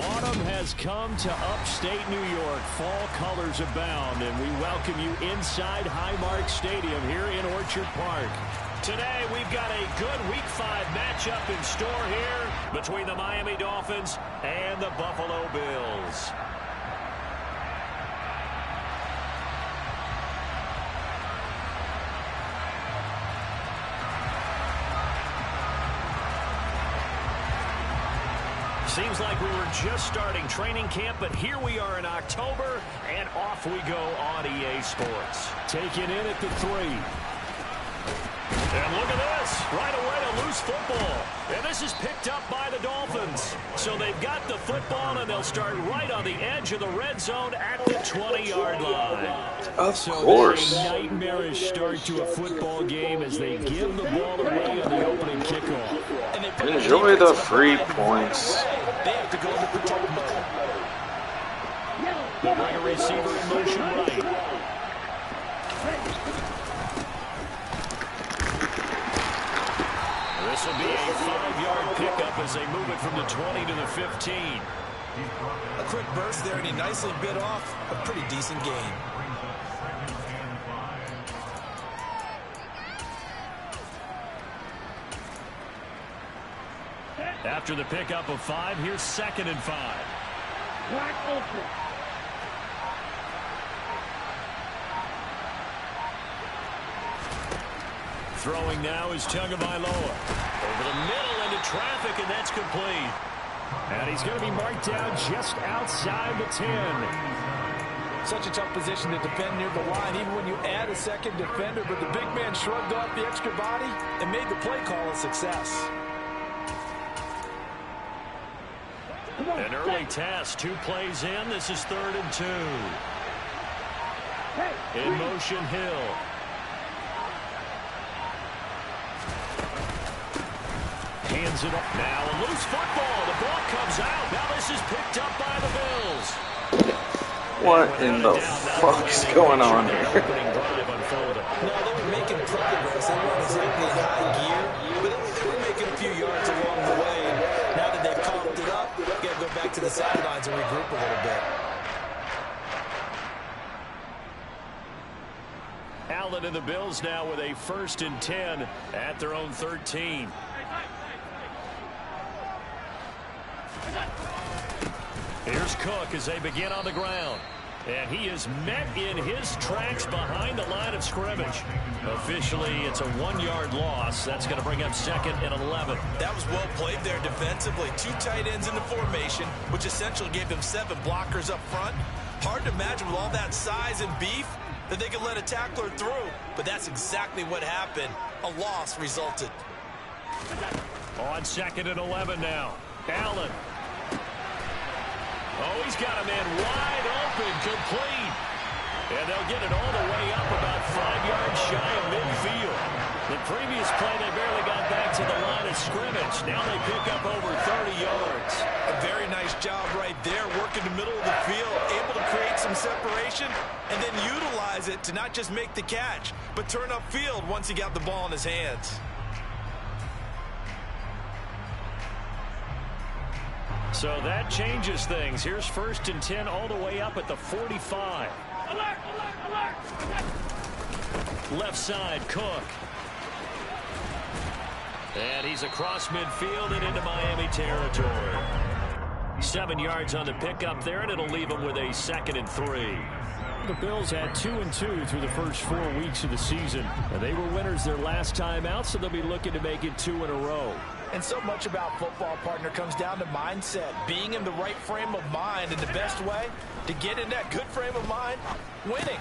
Autumn has come to upstate New York. Fall colors abound, and we welcome you inside Highmark Stadium here in Orchard Park. Today, we've got a good Week 5 matchup in store here between the Miami Dolphins and the Buffalo Bills. Seems like we were just starting training camp, but here we are in October, and off we go on EA Sports. Taking in at the 3. And look at this. Right away, a loose football. And this is picked up by the Dolphins. So they've got the football, and they'll start right on the edge of the red zone at the 20-yard line. Of so course. A nightmarish start to a football game as they give the ball away on the opening kickoff. Enjoy the free points. They have to go to protect mode. They'll bring a receiver in motion right. This will be a 5-yard pickup as they move it from the 20 to the 15. A quick burst there, and he nicely bit off a pretty decent gain. After the pickup of 5, here's 2nd and 5. Wide open. Throwing now is Tagovailoa. Over the middle into traffic, and that's complete. And he's going to be marked down just outside the 10. Such a tough position to defend near the line, even when you add a second defender, but the big man shrugged off the extra body and made the play call a success. An early task, 2 plays in. This is 3rd and 2. In motion, Hill. Hands it up. Now a loose football. The ball comes out. Now this is picked up by the Bills. What in the fuck is going on here? No, they were making progress. They weren't exactly in high gear, but they were making a few yards along the way. And now that they've coughed it up, you got to go back to the sidelines and regroup a little bit. Allen and the Bills now with a 1st and 10 at their own 13. Here's Cook as they begin on the ground. And he is met in his tracks behind the line of scrimmage. Officially, it's a 1-yard loss. That's going to bring up 2nd and 11. That was well played there defensively. 2 tight ends in the formation, which essentially gave them 7 blockers up front. Hard to imagine with all that size and beef that they could let a tackler through. But that's exactly what happened. A loss resulted. On 2nd and 11 now. Allen. Oh, he's got a man wide open, complete. And they'll get it all the way up about 5 yards shy of midfield. The previous play, they barely got back to the line of scrimmage. Now they pick up over 30 yards. A very nice job right there, working the middle of the field, able to create some separation, and then utilize it to not just make the catch, but turn upfield once he got the ball in his hands. So that changes things. Here's 1st and 10 all the way up at the 45. Alert, alert, alert. Left side, Cook. And he's across midfield and into Miami territory. 7 yards on the pickup there, and it'll leave him with a 2nd and 3. The Bills had 2 and 2 through the first 4 weeks of the season. And they were winners their last time out, so they'll be looking to make it 2 in a row. And so much about football, partner, comes down to mindset. Being in the right frame of mind, and the best way to get in that good frame of mind, winning.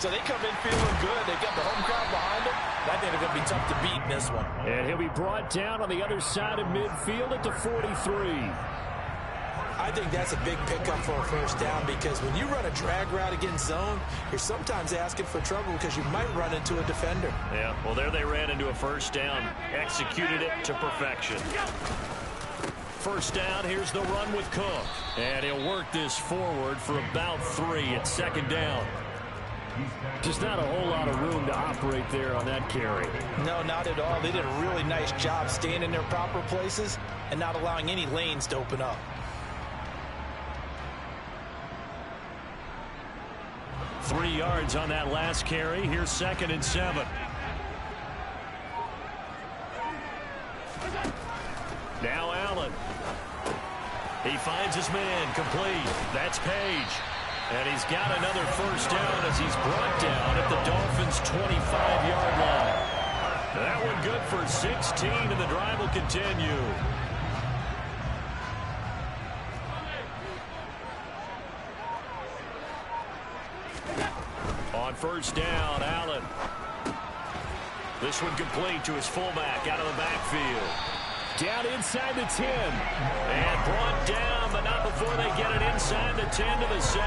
So they come in feeling good. They've got the home crowd behind them. I think they're going to be tough to beat in this one. And he'll be brought down on the other side of midfield at the 43. I think that's a big pickup for a 1st down, because when you run a drag route against zone, you're sometimes asking for trouble because you might run into a defender. Yeah, well, there they ran into a 1st down, executed it to perfection. 1st down, here's the run with Cook. And he'll work this forward for about 3 at 2nd down. Just not a whole lot of room to operate there on that carry. No, not at all. They did a really nice job staying in their proper places and not allowing any lanes to open up. 3 yards on that last carry. Here's 2nd and 7. Now Allen. He finds his man complete. That's Page. And he's got another first down as he's brought down at the Dolphins' 25-yard line. That one good for 16, and the drive will continue. On first down, Allen. This one complete to his fullback out of the backfield. Down inside the 10. And brought down, but not before they get it inside the 10 to the 7.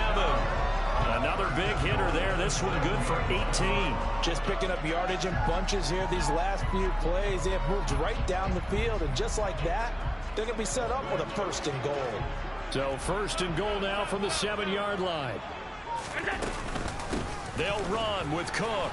Another big hitter there. This one good for 18. Just picking up yardage in bunches here these last few plays. They have moved right down the field, and just like that, they're going to be set up with a 1st and goal. So 1st and goal now from the 7-yard line. They'll run with Cook.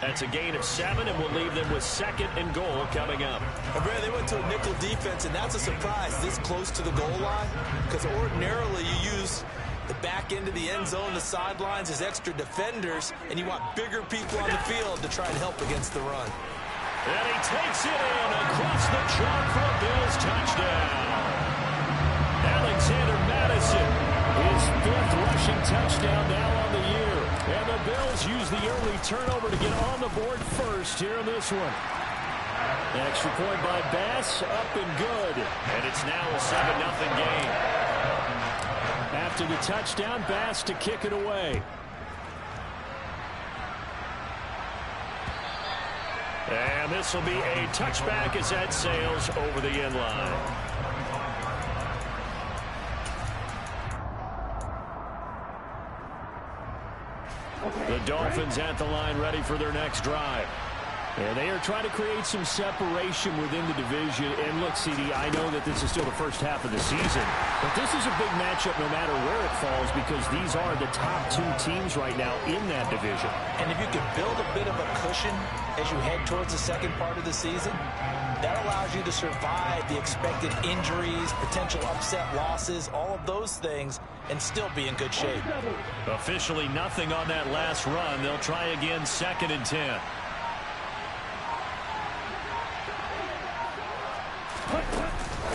That's a gain of 7, and we'll leave them with 2nd and goal coming up. And Brad, they went to a nickel defense, and that's a surprise this close to the goal line, because ordinarily you use the back end of the end zone, the sidelines as extra defenders, and you want bigger people on the field to try and help against the run. And he takes it in across the chalk for a Bills touchdown. Alexander Madison, his 5th rushing touchdown now on the year. And the Bills use the early turnover to get on the board first here in this one. Extra point by Bass, up and good. And it's now a 7-0 game. After the touchdown, Bass to kick it away. And this will be a touchback as that sails over the end line. The Dolphins at the line ready for their next drive. And they are trying to create some separation within the division. And look, CD, I know that this is still the first half of the season, but this is a big matchup no matter where it falls because these are the top 2 teams right now in that division. And if you can build a bit of a cushion as you head towards the second part of the season, that allows you to survive the expected injuries, potential upset losses, all of those things, and still be in good shape. Officially nothing on that last run. They'll try again 2nd and 10.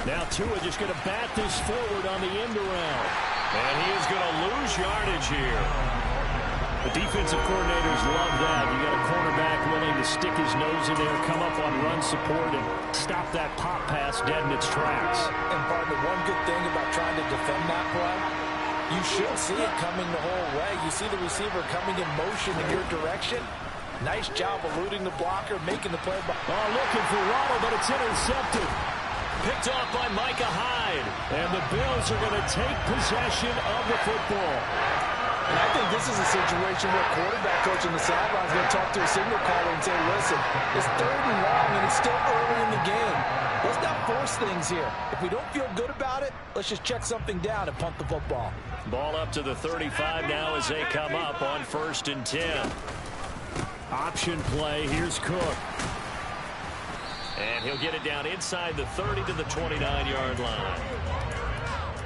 Now Tua just going to bat this forward on the end around. And he is going to lose yardage here. The defensive coordinators love that. You got a cornerback willing to stick his nose in there, come up on run support, and stop that pop pass dead in its tracks. And partner, one good thing about trying to defend that play, you should see it coming the whole way. You see the receiver coming in motion in your direction. Nice job eluding the blocker, making the play. Looking for Waddle, but it's intercepted. Picked off by Micah Hyde. And the Bills are going to take possession of the football. And I think this is a situation where quarterback coach on the sideline is going to talk to a signal caller and say, listen, it's 3rd and long and it's still early in the game. Let's not force things here. If we don't feel good about it, let's just check something down and punt the football. Ball up to the 35 now as they come up on 1st and 10. Option play. Here's Cook. And he'll get it down inside the 30 to the 29-yard line.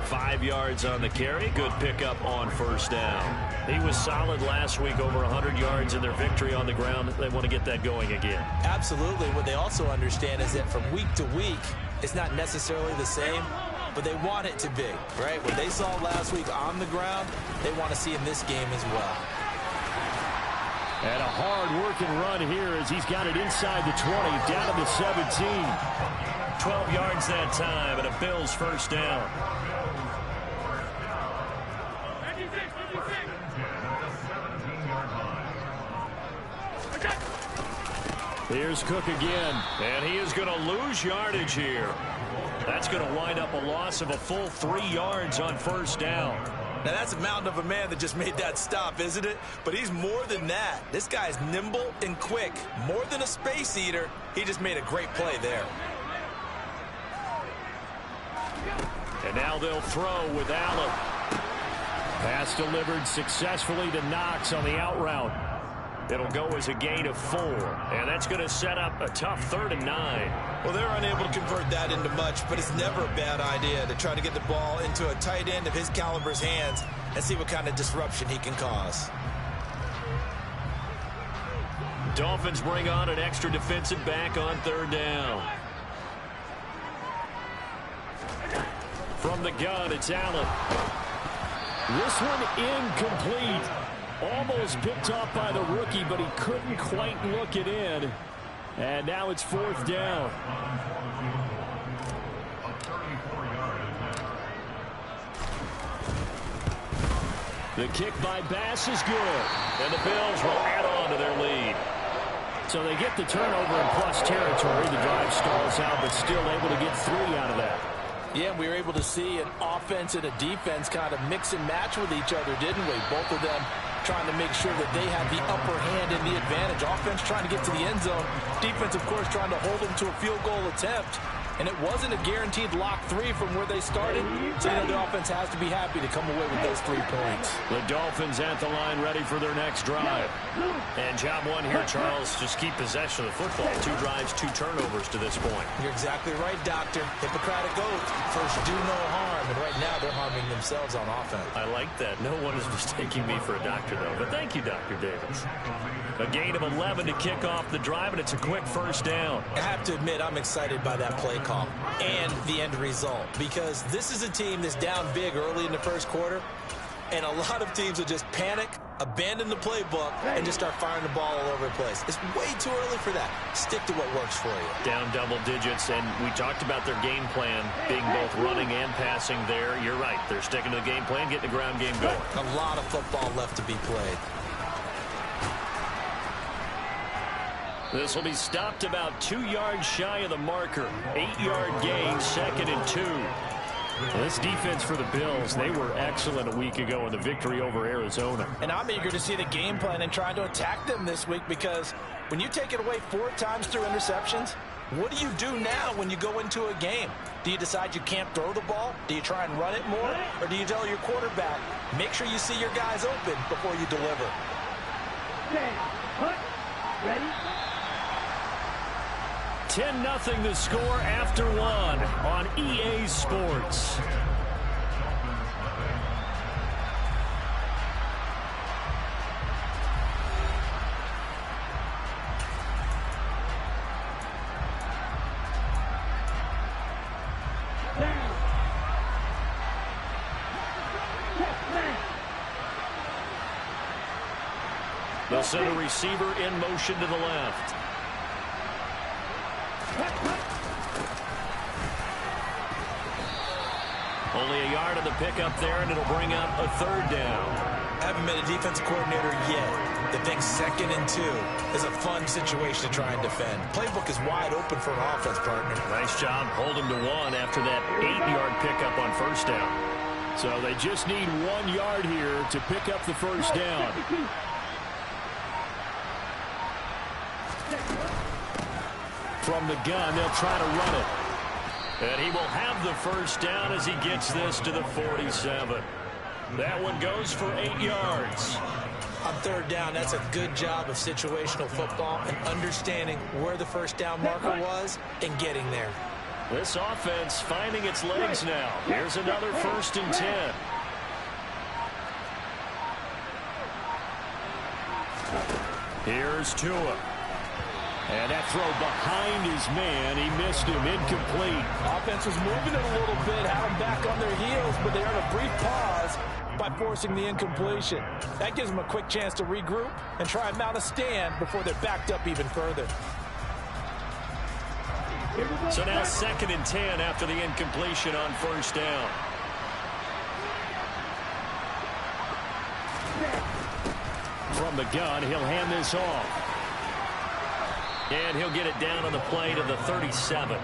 5 yards on the carry. Good pickup on 1st down. He was solid last week, over 100 yards in their victory on the ground. They want to get that going again. Absolutely. What they also understand is that from week to week, it's not necessarily the same, but they want it to be, right? What they saw last week on the ground, they want to see in this game as well. And a hard-working run here as he's got it inside the 20, down to the 17. 12 yards that time, and a Bills 1st down. Here's Cook again, and he is going to lose yardage here. That's going to wind up a loss of a full 3 yards on 1st down. Now, that's a mountain of a man that just made that stop, isn't it? But he's more than that. This guy's nimble and quick. More than a space eater, he just made a great play there. And now they'll throw with Allen. Pass delivered successfully to Knox on the out route. It'll go as a gain of 4, and that's going to set up a tough 3rd and 9. Well, they're unable to convert that into much, but it's never a bad idea to try to get the ball into a tight end of his caliber's hands and see what kind of disruption he can cause. Dolphins bring on an extra defensive back on 3rd down. From the gun, it's Allen. This one incomplete. Almost picked off by the rookie, but he couldn't quite look it in. And now it's 4th down. The kick by Bass is good. And the Bills will add on to their lead. So they get the turnover in plus territory. The drive stalls out, but still able to get 3 out of that. Yeah, we were able to see an offense and a defense kind of mix and match with each other, didn't we? Both of them trying to make sure that they have the upper hand and the advantage. Offense trying to get to the end zone. Defense, of course, trying to hold them to a field goal attempt. And it wasn't a guaranteed lock 3 from where they started. So, you know, the offense has to be happy to come away with those 3 points. The Dolphins at the line ready for their next drive. And job 1 here, Charles, just keep possession of the football. 2 drives, 2 turnovers to this point. You're exactly right, Doctor. Hippocratic oath. First, do no harm. And right now, they're harming themselves on offense. I like that. No one is mistaking me for a doctor, though. But thank you, Dr. Davis. A gain of 11 to kick off the drive, and it's a quick 1st down. I have to admit, I'm excited by that play call and the end result, because this is a team that's down big early in the 1st quarter, and a lot of teams will just panic, abandon the playbook, and just start firing the ball all over the place. It's way too early for that. Stick to what works for you. Down double digits, and we talked about their game plan being both running and passing there. You're right. They're sticking to the game plan, getting the ground game going. A lot of football left to be played. This will be stopped about 2 yards shy of the marker. 8-yard gain, 2nd and 2. This defense for the Bills, they were excellent a week ago in the victory over Arizona. And I'm eager to see the game plan and trying to attack them this week, because when you take it away 4 times through interceptions, what do you do now when you go into a game? Do you decide you can't throw the ball? Do you try and run it more? Or do you tell your quarterback, make sure you see your guys open before you deliver? Okay, put, ready? 10-0 the score after 1 on EA Sports. They'll send a receiver in motion to the left. Only a yard of the pickup there, and it'll bring up a 3rd down. I haven't met a defensive coordinator yet that thinks 2nd and 2 is a fun situation to try and defend. Playbook is wide open for an offense, partner. Nice job holding to 1 after that 8-yard pickup on 1st down. So they just need 1 yard here to pick up the 1st down. From the gun, they'll try to run it. And he will have the 1st down as he gets this to the 47. That one goes for 8 yards. On 3rd down, that's a good job of situational football and understanding where the 1st down marker was and getting there. This offense finding its legs now. Here's another 1st and 10. Here's Tua. And that throw behind his man. He missed him. Incomplete. Offense was moving it a little bit, had them back on their heels, but they earned a brief pause by forcing the incompletion. That gives them a quick chance to regroup and try and mount a stand before they're backed up even further. So now 2nd and 10 after the incompletion on 1st down. From the gun, he'll hand this off. And he'll get it down on the play to the 37.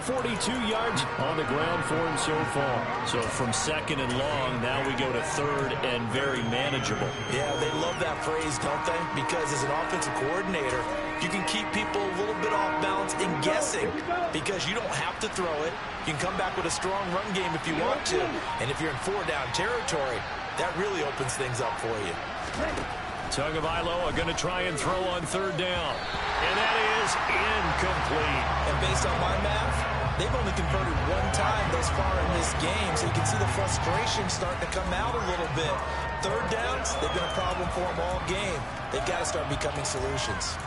42 yards on the ground for him so far. So from 2nd and long, now we go to 3rd and very manageable. Yeah, they love that phrase, don't they? Because as an offensive coordinator, you can keep people a little bit off balance and guessing, because you don't have to throw it. You can come back with a strong run game if you want to. And if you're in 4-down territory, that really opens things up for you. Tagovailoa going to try and throw on third down. And that is incomplete. And based on my math, they've only converted one time thus far in this game, so you can see the frustration starting to come out a little bit. Third downs, they've been a problem for them all game. They've got to start becoming solutions.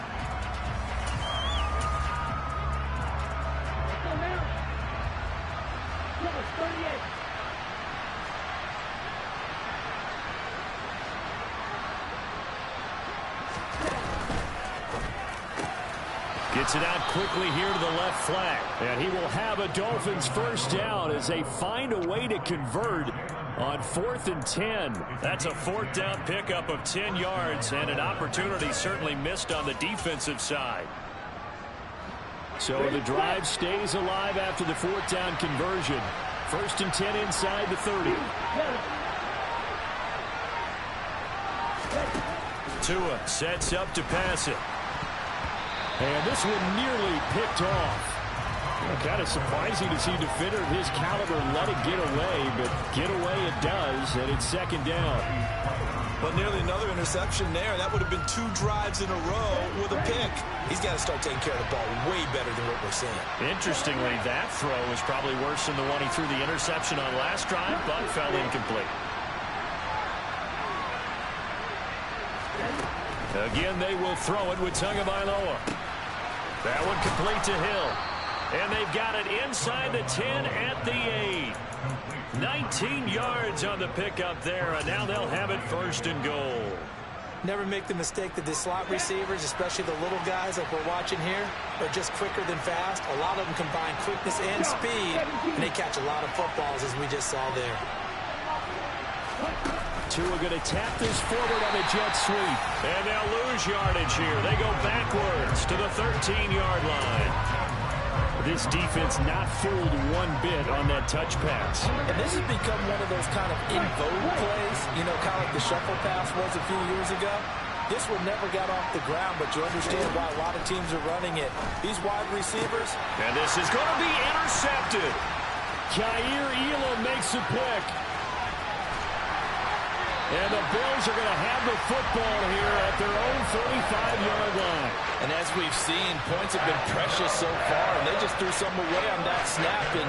Gets it out quickly here to the left flat. And he will have a Dolphins first down as they find a way to convert on 4th and 10. That's a 4th down pickup of 10 yards and an opportunity certainly missed on the defensive side. So the drive stays alive after the 4th down conversion. 1st and 10 inside the 30. Tua sets up to pass it. And this one nearly picked off. Kind of surprising to see a defender of his caliber let it get away, but get away it does, and it's 2nd down. But nearly another interception there. That would have been 2 drives in a row with a pick. He's got to start taking care of the ball way better than what we're seeing. Interestingly, that throw was probably worse than the one he threw the interception on last drive, but fell incomplete. Again, they will throw it with Tagovailoa. That one complete to Hill. And they've got it inside the 10 at the 8. 19 yards on the pickup there, and now they'll have it 1st and goal. Never make the mistake that the slot receivers, especially the little guys like we're watching here, are just quicker than fast. A lot of them combine quickness and speed, and they catch a lot of footballs, as we just saw there. Tua going to tap this forward on a jet sweep. And they'll lose yardage here. They go backwards to the 13-yard line. This defense not fooled one bit on that touch pass. And this has become one of those kind of in vogue plays, you know, kind of like the shuffle pass was a few years ago. This one never got off the ground, but you understand why a lot of teams are running it. These wide receivers. And this is going to be intercepted. Kaiir Elam makes a pick. And the Bills are going to have the football here at their own 35-yard line. And as we've seen, points have been precious so far, and they just threw some away on that snap. And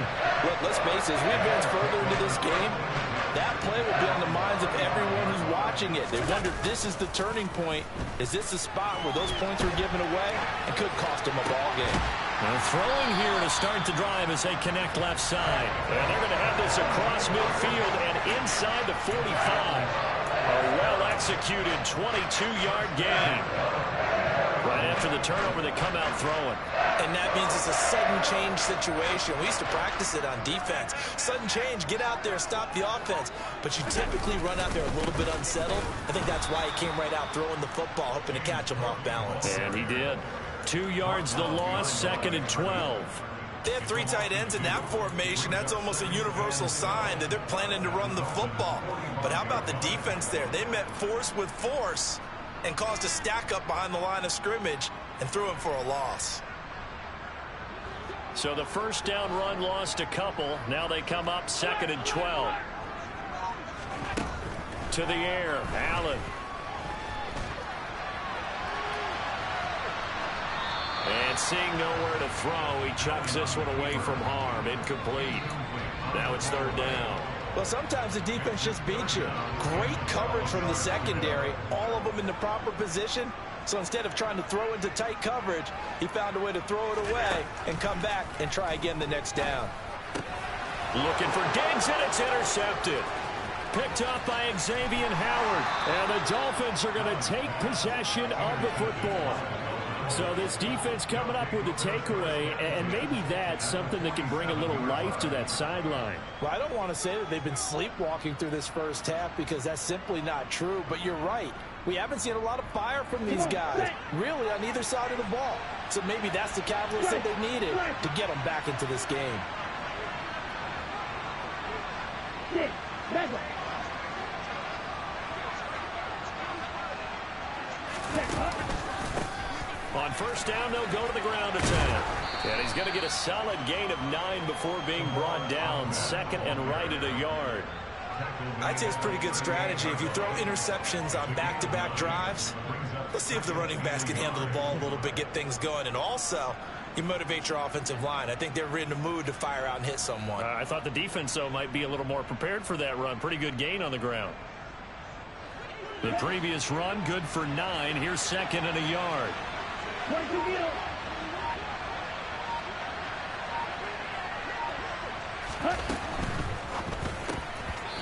let's face it, as we advance further into this game, that play will be on the minds of everyone who's watching it. They wonder if this is the turning point. Is this the spot where those points are given away and could cost them a ball game? And throwing here to start the drive as they connect left side. And they're going to have this across midfield and inside the 45. A well-executed 22-yard gain. Right after the turnover, they come out throwing. And that means it's a sudden change situation. We used to practice it on defense. Sudden change, get out there, stop the offense. But you typically run out there a little bit unsettled. I think that's why he came right out throwing the football, hoping to catch him off balance. And he did. 2 yards the loss, 2nd and 12. They have 3 tight ends in that formation. That's almost a universal sign that they're planning to run the football. But how about the defense there? They met force with force and caused a stack up behind the line of scrimmage and threw him for a loss. So the first down run lost a couple. Now they come up 2nd and 12. To the air, Allen. And seeing nowhere to throw, he chucks this one away from harm. Incomplete. Now it's 3rd down. Well, sometimes the defense just beats you. Great coverage from the secondary. All of them in the proper position. So instead of trying to throw into tight coverage, he found a way to throw it away and come back and try again the next down. Looking for Diggs, and it's intercepted. Picked up by Xavier Howard. And the Dolphins are going to take possession of the football. So this defense coming up with a takeaway, and maybe that's something that can bring a little life to that sideline. Well, I don't want to say that they've been sleepwalking through this first half because that's simply not true, but you're right. We haven't seen a lot of fire from these guys, really, on either side of the ball. So maybe that's the catalyst that they needed to get them back into this game. On first down, they'll go to the ground attack. And he's going to get a solid gain of 9 before being brought down. 2nd and right at a yard. I'd say it's pretty good strategy. If you throw interceptions on back-to-back drives, let's see if the running backs can handle the ball a little bit, get things going. And also, you motivate your offensive line. I think they're in the mood to fire out and hit someone. I thought the defense, though, might be a little more prepared for that run. Pretty good gain on the ground. The previous run, good for 9. Here's second and a yard.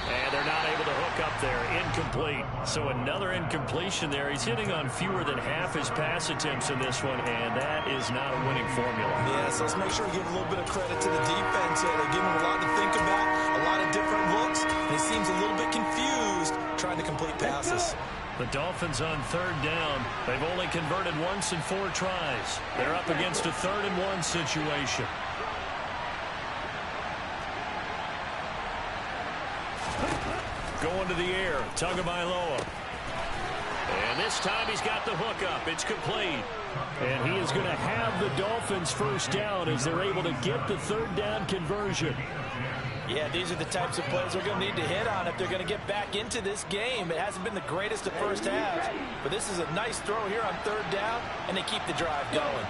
And they're not able to hook up there. Incomplete. So another incompletion there. He's hitting on fewer than half his pass attempts in this one, and that is not a winning formula. Yeah, so let's make sure we give a little bit of credit to the defense here. They're giving him a lot to think about, a lot of different looks, and he seems a little bit confused trying to complete passes. The Dolphins on third down. They've only converted once in 4 tries. They're up against a 3rd-and-1 situation. Going to the air, Tagovailoa. And this time he's got the hook up. It's complete. And he is going to have the Dolphins first down as they're able to get the 3rd down conversion. Yeah, these are the types of plays they're going to need to hit on if they're going to get back into this game. It hasn't been the greatest of first halves, but this is a nice throw here on 3rd down, and they keep the drive going.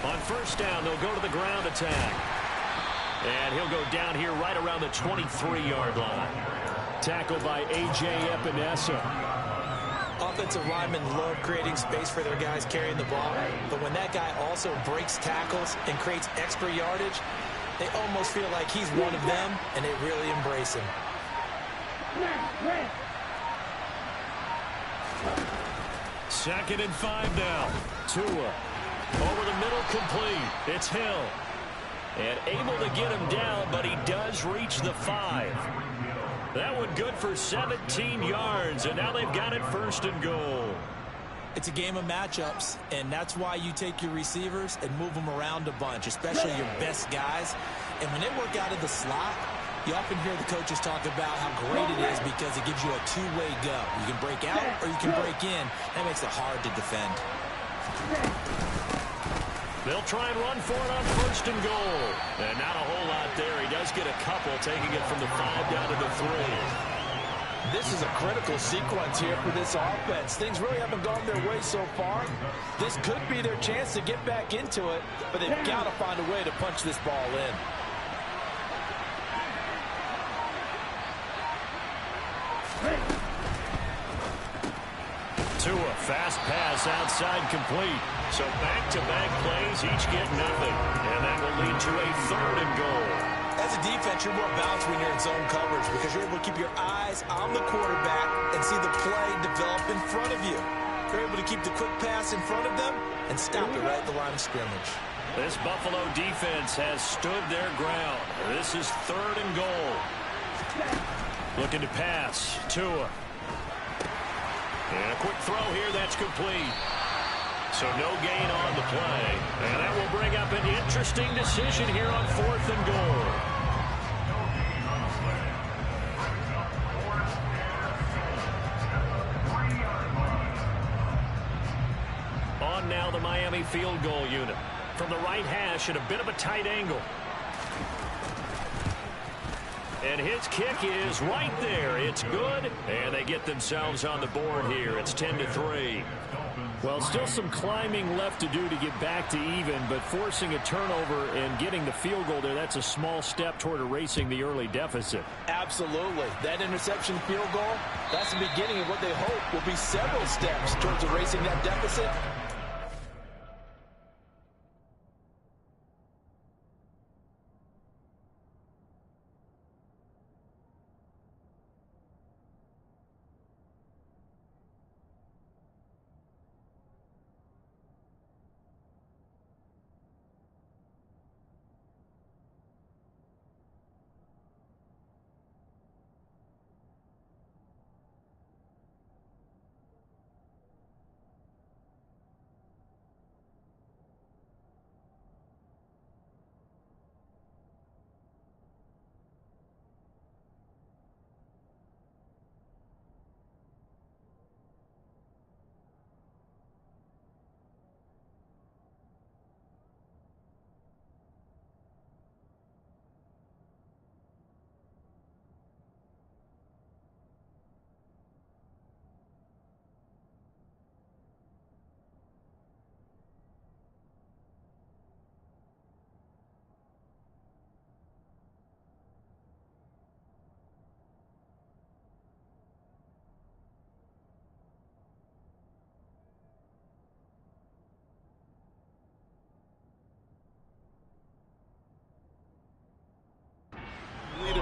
On first down, they'll go to the ground attack. And he'll go down here right around the 23-yard line. Tackled by A.J. Epinesa. Offensive linemen love creating space for their guys carrying the ball, but when that guy also breaks tackles and creates extra yardage, they almost feel like he's one of them, and they really embrace him. Second and 5 now. Tua. Over the middle, complete. It's Hill. And able to get him down, but he does reach the 5. That one good for 17 yards, and now they've got it 1st and goal. It's a game of matchups, and that's why you take your receivers and move them around a bunch, especially your best guys. And when they work out of the slot, you often hear the coaches talk about how great it is because it gives you a two-way go. You can break out or you can break in. That makes it hard to defend. They'll try and run for it on 1st and goal. And not a whole lot there. He does get a couple, taking it from the 5 down to the 3. This is a critical sequence here for this offense. Things really haven't gone their way so far. This could be their chance to get back into it, but they've got to find a way to punch this ball in. Tua, fast pass outside, complete. So back-to-back plays, each get nothing. And that will lead to a 3rd and goal. As a defense, you're more balanced when you're in zone coverage because you're able to keep your eyes on the quarterback and see the play develop in front of you. You're able to keep the quick pass in front of them and stop it right at the line of scrimmage. This Buffalo defense has stood their ground. This is 3rd and goal. Looking to pass. Tua. And a quick throw here, that's complete. So no gain on the play. And that will bring up an interesting decision here on 4th and goal. On now the Miami field goal unit. From the right hash at a bit of a tight angle. And his kick is right there. It's good. And they get themselves on the board here. It's 10-3. Well, still some climbing left to do to get back to even, but forcing a turnover and getting the field goal there, that's a small step toward erasing the early deficit. Absolutely. That interception field goal, that's the beginning of what they hope will be several steps towards erasing that deficit.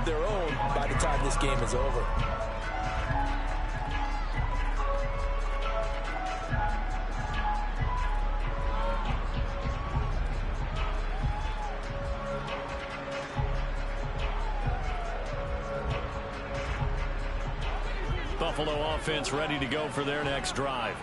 their own by the time this game is over. Buffalo offense ready to go for their next drive.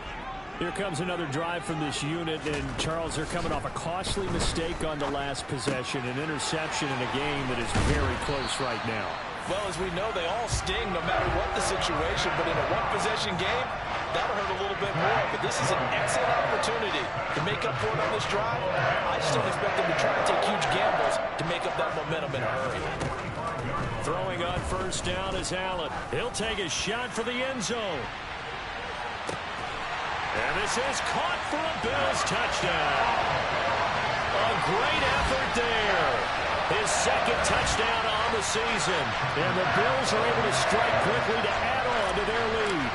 Here comes another drive from this unit, and Charles, they're coming off a costly mistake on the last possession, an interception in a game that is very close right now. Well, as we know, they all sting no matter what the situation, but in a one-possession game, that'll hurt a little bit more. But this is an excellent opportunity to make up for it on this drive. I just don't expect them to try and take huge gambles to make up that momentum in a hurry. Throwing on first down is Allen. He'll take a shot for the end zone. And this is caught for a Bills touchdown. A great effort there. His second touchdown on the season. And the Bills are able to strike quickly to add on to their lead.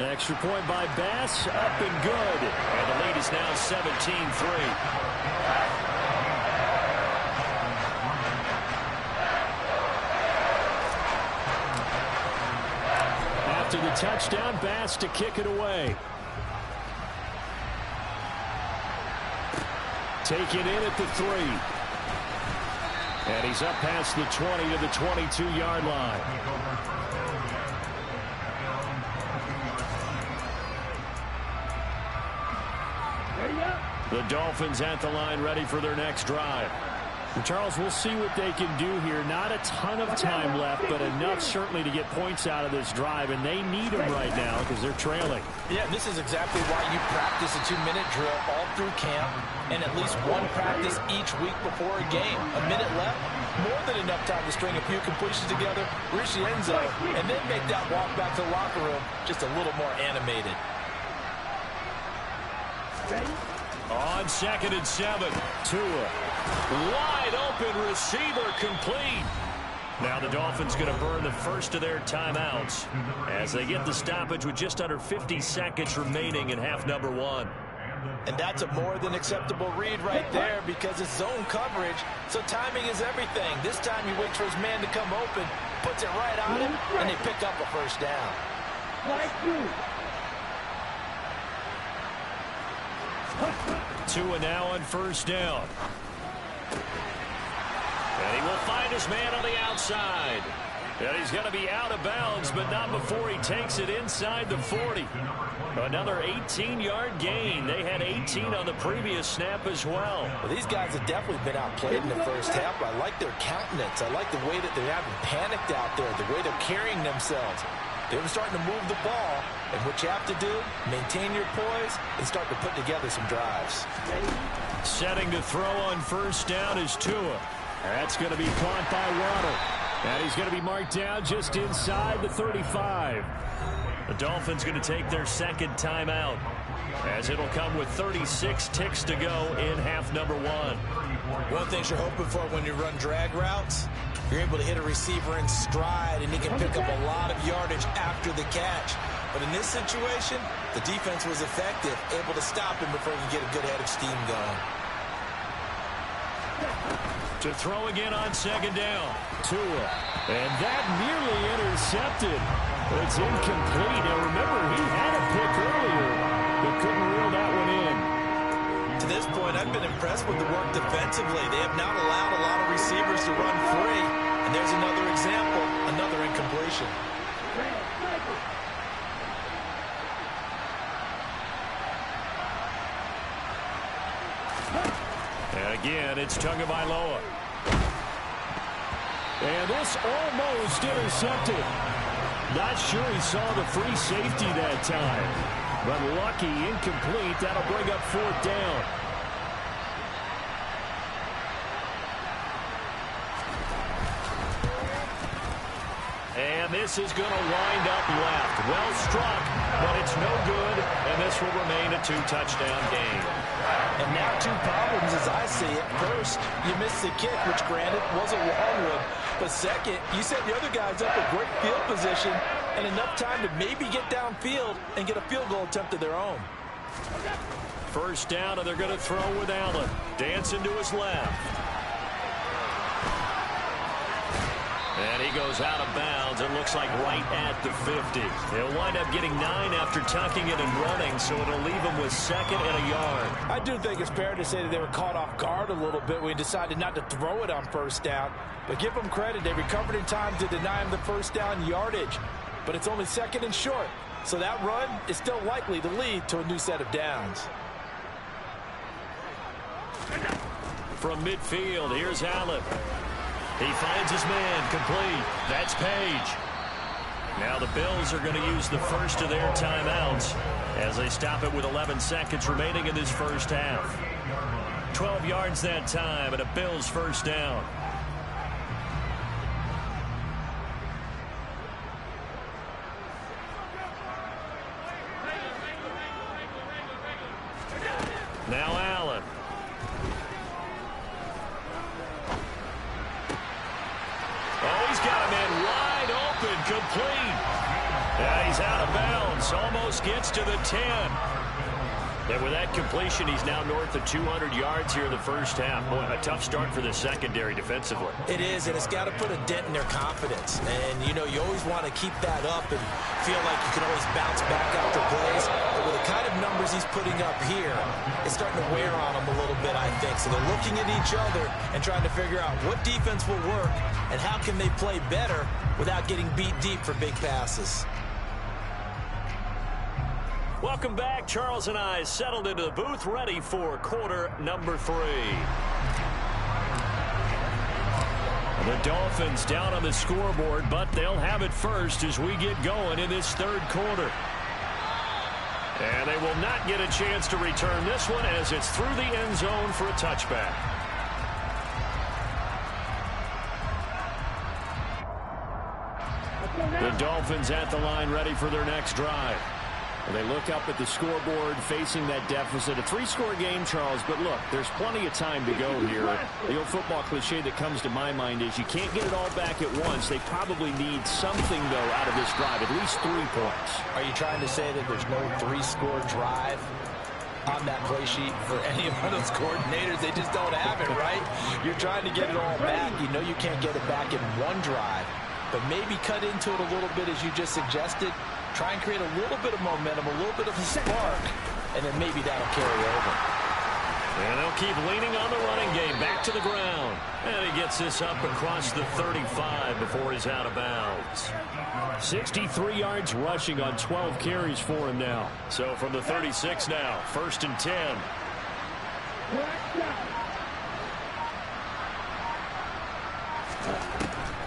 Extra point by Bass, up and good. And the lead is now 17-3. To the touchdown, Bass to kick it away. Take it in at the 3. And he's up past the 20 to the 22-yard line. The Dolphins at the line ready for their next drive. And Charles, we'll see what they can do here. Not a ton of time left, but enough certainly to get points out of this drive, and they need them right now because they're trailing. Yeah, this is exactly why you practice a 2-minute drill all through camp and at least one practice each week before a game. A minute left, more than enough time to string a few completions together, reach the end zone, and then make that walk back to the locker room just a little more animated. On 2nd and 7, Tua. Wide open receiver complete. Now the Dolphins going to burn the first of their timeouts as they get the stoppage with just under 50 seconds remaining in half number 1. And that's a more than acceptable read right there because it's zone coverage, so timing is everything. This time he waits for his man to come open, puts it right on him, and they pick up a first down. Tua now on first down. And he will find his man on the outside. And he's going to be out of bounds, but not before he takes it inside the 40. Another 18-yard gain. They had 18 on the previous snap as well. Well, these guys have definitely been outplayed in the first half. I like their countenance. I like the way that they haven't panicked out there, the way they're carrying themselves. They're starting to move the ball, and what you have to do, maintain your poise and start to put together some drives. Setting to throw on first down is Tua. That's going to be caught by Waddle. And he's going to be marked down just inside the 35. The Dolphins going to take their second timeout, as it'll come with 36 ticks to go in half number 1. One thing you're hoping for when you run drag routes, you're able to hit a receiver in stride, and he can pick up a lot of yardage after the catch. But in this situation, the defense was effective, able to stop him before he could get a good head of steam going. To throw again on second down. Tua. And that nearly intercepted. It's incomplete. Now remember, he had a pick earlier, but couldn't reel that one in. To this point, I've been impressed with the work defensively. They have not allowed a lot of receivers to run free. And there's another example, another incompletion. And again, it's Tagovailoa. And this almost intercepted. Not sure he saw the free safety that time. But lucky, incomplete. That'll bring up fourth down. And this is going to wind up left. Well struck, but it's no good. And this will remain a 2-touchdown game. And now 2 problems as I see it. First, you missed the kick, which granted was a long one. But second, you set the other guys up a great field position and enough time to maybe get downfield and get a field goal attempt of their own. First down, and they're going to throw with Allen. Dancing to his left. And he goes out of bounds. It looks like right at the 50. He'll wind up getting 9 after tucking it and running, so it'll leave him with 2nd and a yard. I do think it's fair to say that they were caught off guard a little bit when he decided not to throw it on first down. But give them credit. They recovered in time to deny him the first down yardage. But it's only 2nd and short. So that run is still likely to lead to a new set of downs. From midfield, here's Allen. He finds his man, complete. That's Page. Now the Bills are going to use the first of their timeouts as they stop it with 11 seconds remaining in this first half. 12 yards that time and a Bills first down. Now Allen. Oh, he's got a man wide open, complete. Yeah, he's out of bounds, almost gets to the 10. And with that completion, he's now north of 200 yards here in the first half. Boy, a tough start for the secondary defensively. It is, and it's got to put a dent in their confidence. And, you know, you always want to keep that up and feel like you can always bounce back after plays. But with the kind of numbers he's putting up here, it's starting to wear on them a little bit, I think. So they're looking at each other and trying to figure out what defense will work and how can they play better without getting beat deep for big passes. Welcome back. Charles and I settled into the booth, ready for quarter number 3. The Dolphins down on the scoreboard, but they'll have it first as we get going in this third quarter. And they will not get a chance to return this one as it's through the end zone for a touchback. The Dolphins at the line, ready for their next drive. They look up at the scoreboard, facing that deficit. A 3-score game, Charles, but look, there's plenty of time to go here. The old football cliche that comes to my mind is you can't get it all back at once. They probably need something, though, out of this drive, at least 3 points. Are you trying to say that there's no 3-score drive on that play sheet for any of those coordinators? They just don't have it, right? You're trying to get it all back. You know you can't get it back in one drive, but maybe cut into it a little bit as you just suggested. Try and create a little bit of momentum, a little bit of a spark, and then maybe that'll carry over. And they'll keep leaning on the running game. Back to the ground. And he gets this up across the 35 before he's out of bounds. 63 yards rushing on 12 carries for him now. So from the 36 now, 1st and 10.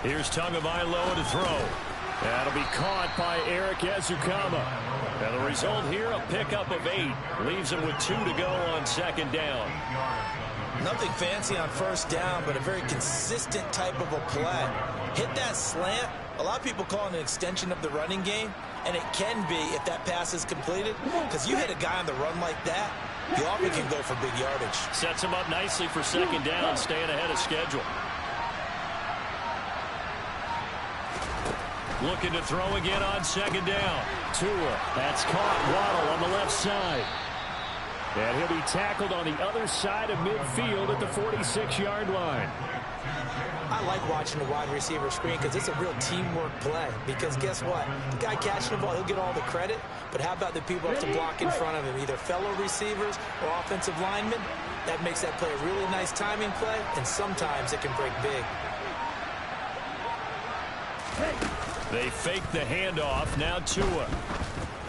Here's Tagovailoa to throw. That'll be caught by Eric Ezukama. And the result here, a pickup of 8. Leaves him with 2 to go on 2nd down. Nothing fancy on first down, but a very consistent type of a play. Hit that slant. A lot of people call it an extension of the running game, and it can be if that pass is completed, because you hit a guy on the run like that, you often can go for big yardage. Sets him up nicely for 2nd down, staying ahead of schedule. Looking to throw again on 2nd down. Tua, that's caught. Waddle on the left side. And he'll be tackled on the other side of midfield at the 46-yard line. I like watching the wide receiver screen because it's a real teamwork play. Because guess what? The guy catching the ball, he'll get all the credit. But how about the people up to block in front of him? Either fellow receivers or offensive linemen. That makes that play a really nice timing play. And sometimes it can break big. They fake the handoff. Now Tua.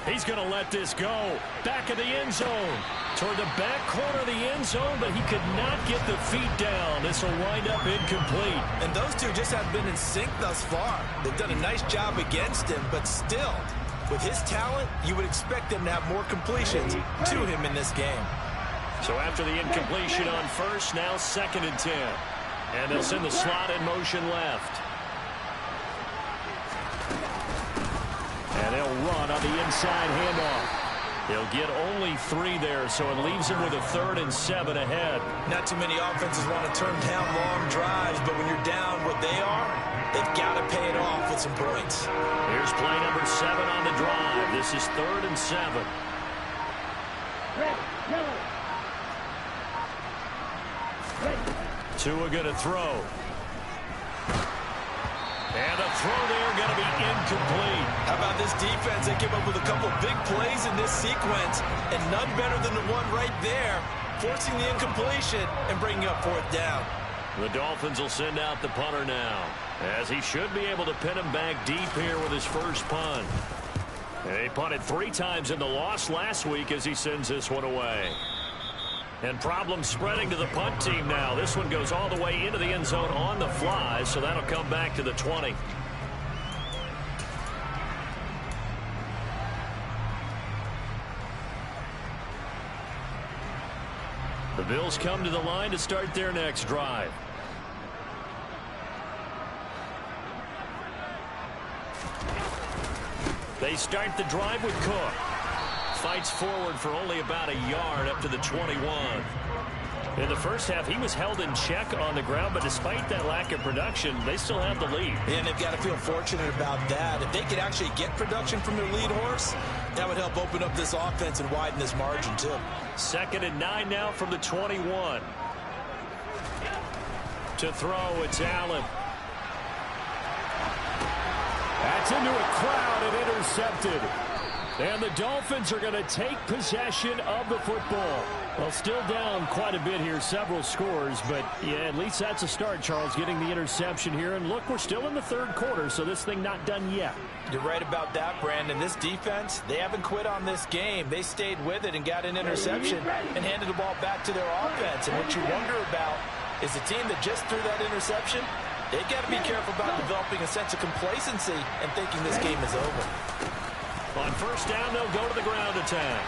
He's going to let this go. Back of the end zone. Toward the back corner of the end zone, but he could not get the feet down. This will wind up incomplete. And those two just have been in sync thus far. They've done a nice job against him, but still, with his talent, you would expect them to have more completions to him in this game. So after the incompletion on first, now 2nd and 10. And they'll send the slot in motion left. And they'll run on the inside handoff. They'll get only 3 there, so it leaves them with a 3rd and 7 ahead. Not too many offenses want to turn down long drives, but when you're down what they are, they've got to pay it off with some points. Here's play number 7 on the drive. This is 3rd and 7. Red, yellow. Ready. Tua going to throw. And a throw there going to be incomplete. How about this defense? They came up with a couple big plays in this sequence, and none better than the one right there, forcing the incompletion and bringing up fourth down. The Dolphins will send out the punter now, as he should be able to pin him back deep here with his first punt. And he punted 3 times in the loss last week as he sends this one away. And problems spreading to the punt team now. This one goes all the way into the end zone on the fly, so that'll come back to the 20. The Bills come to the line to start their next drive. They start the drive with Cook. Fights forward for only about a yard up to the 21. In the first half, he was held in check on the ground, but despite that lack of production, they still have the lead. And they've got to feel fortunate about that. If they could actually get production from their lead horse, that would help open up this offense and widen this margin, too. 2nd and 9 now from the 21. To throw, it's Allen. That's into a crowd and intercepted. And the Dolphins are going to take possession of the football. Well, still down quite a bit here, several scores, but yeah, at least that's a start, Charles, getting the interception here. And look, we're still in the 3rd quarter, so this thing not done yet. You're right about that, Brandon. This defense, they haven't quit on this game. They stayed with it and got an interception and handed the ball back to their offense. And what you wonder about is the team that just threw that interception, they got to be careful about developing a sense of complacency and thinking this game is over. On first down, they'll go to the ground attack.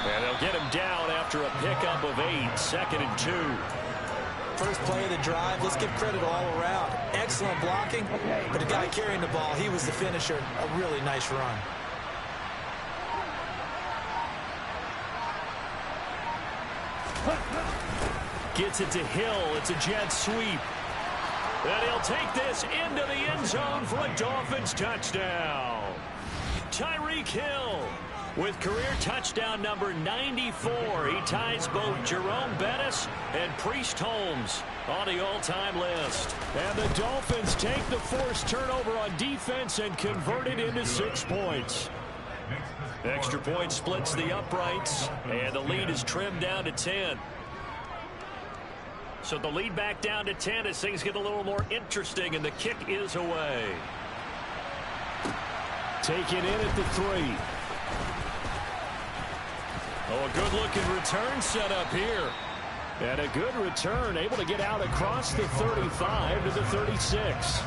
And they'll get him down after a pickup of 8, 2nd and 2. First play of the drive, let's give credit all around. Excellent blocking, but the guy carrying the ball, he was the finisher. A really nice run. Gets it to Hill. It's a jet sweep. And he'll take this into the end zone for a Dolphins touchdown. Tyreek Hill with career touchdown number 94. He ties both Jerome Bettis and Priest Holmes on the all-time list. And the Dolphins take the forced turnover on defense and convert it into 6 points. Extra point splits the uprights, and the lead is trimmed down to 10. So the lead back down to 10 as things get a little more interesting, and the kick is away. Taken in at the 3. Oh, a good-looking return set up here. And a good return, able to get out across the 35 to the 36.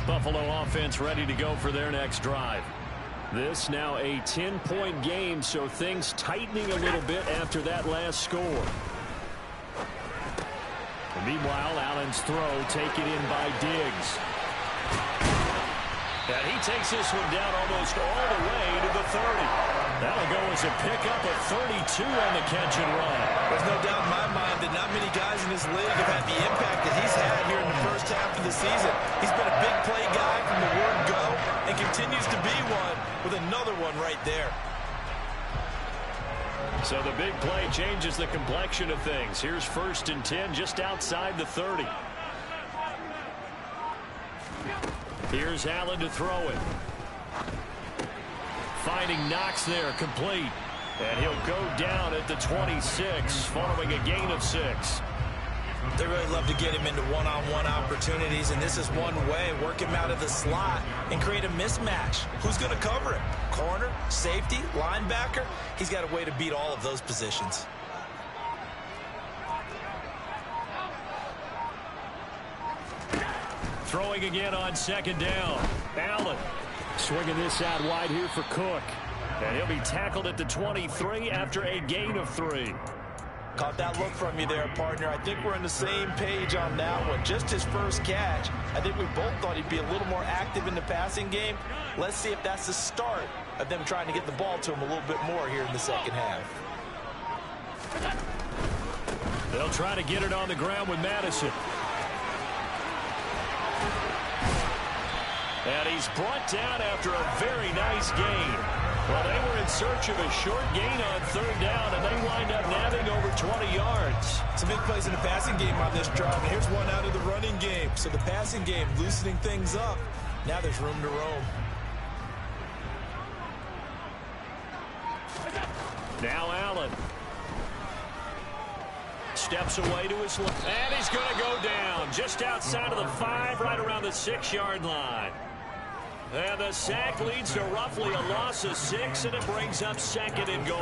Buffalo offense ready to go for their next drive. This now a 10-point game, so things tightening a little bit after that last score. And meanwhile, Allen's throw taken in by Diggs. And he takes this one down almost all the way to the 30. That'll go as a pickup of 32 on the catch and run. There's no doubt in my mind that not many guys in this league have had the impact that he's had here in the first half of the season. He's been a big play guy from the word go and continues to be one with another one right there. So the big play changes the complexion of things. Here's 1st and 10 just outside the 30. Here's Allen to throw it. Finding Knox there, complete. And he'll go down at the 26 following a gain of 6. They really love to get him into one-on-one opportunities, and this is one way. Work him out of the slot and create a mismatch. Who's going to cover him? Corner, safety, linebacker? He's got a way to beat all of those positions. Throwing again on 2nd down. Allen swinging this out wide here for Cook. And he'll be tackled at the 23 after a gain of 3. Caught that look from you there, partner. I think we're on the same page on that one. Just his first catch. I think we both thought he'd be a little more active in the passing game. Let's see if that's the start of them trying to get the ball to him a little bit more here in the second half. They'll try to get it on the ground with Madison. And he's brought down after a very nice gain. Well, they were in search of a short gain on third down, and they wind up nabbing over 20 yards. Some big plays in the passing game on this drive, and here's one out of the running game. So the passing game loosening things up. Now there's room to roam. Now Allen. Steps away to his left. And he's going to go down just outside of the 5, right around the 6-yard line. And the sack leads to roughly a loss of 6, and it brings up 2nd and goal.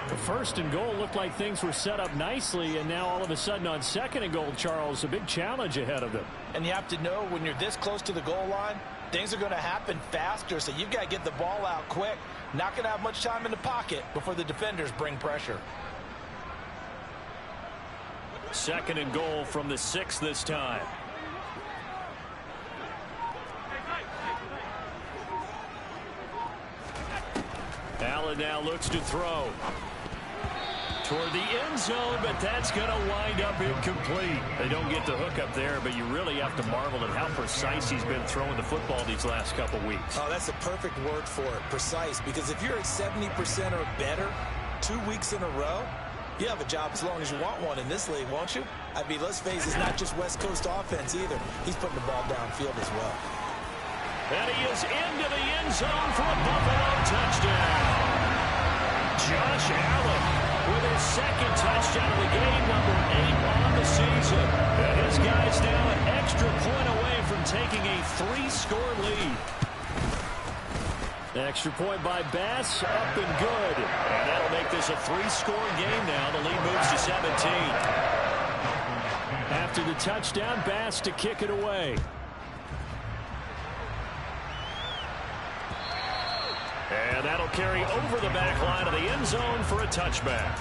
The 1st and goal looked like things were set up nicely, and now all of a sudden on 2nd and goal, Charles, a big challenge ahead of them. And you have to know when you're this close to the goal line, things are going to happen faster, so you've got to get the ball out quick. Not going to have much time in the pocket before the defenders bring pressure. 2nd and goal from the 6 this time. Allen now looks to throw toward the end zone, but that's going to wind up incomplete. They don't get the hook up there, but you really have to marvel at how precise he's been throwing the football these last couple weeks. Oh, that's a perfect word for it, precise, because if you're at 70% or better 2 weeks in a row, you have a job as long as you want one in this league, won't you? I mean, let's face it, it's not just West Coast offense either. He's putting the ball downfield as well. And he is into the end zone for a Buffalo touchdown. Josh Allen with his 2nd touchdown of the game, number 8 on the season. And his guy's now an extra point away from taking a 3-score lead. Extra point by Bass, up and good. And that'll make this a 3-score game now. The lead moves to 17. After the touchdown, Bass to kick it away. And that'll carry over the back line of the end zone for a touchback.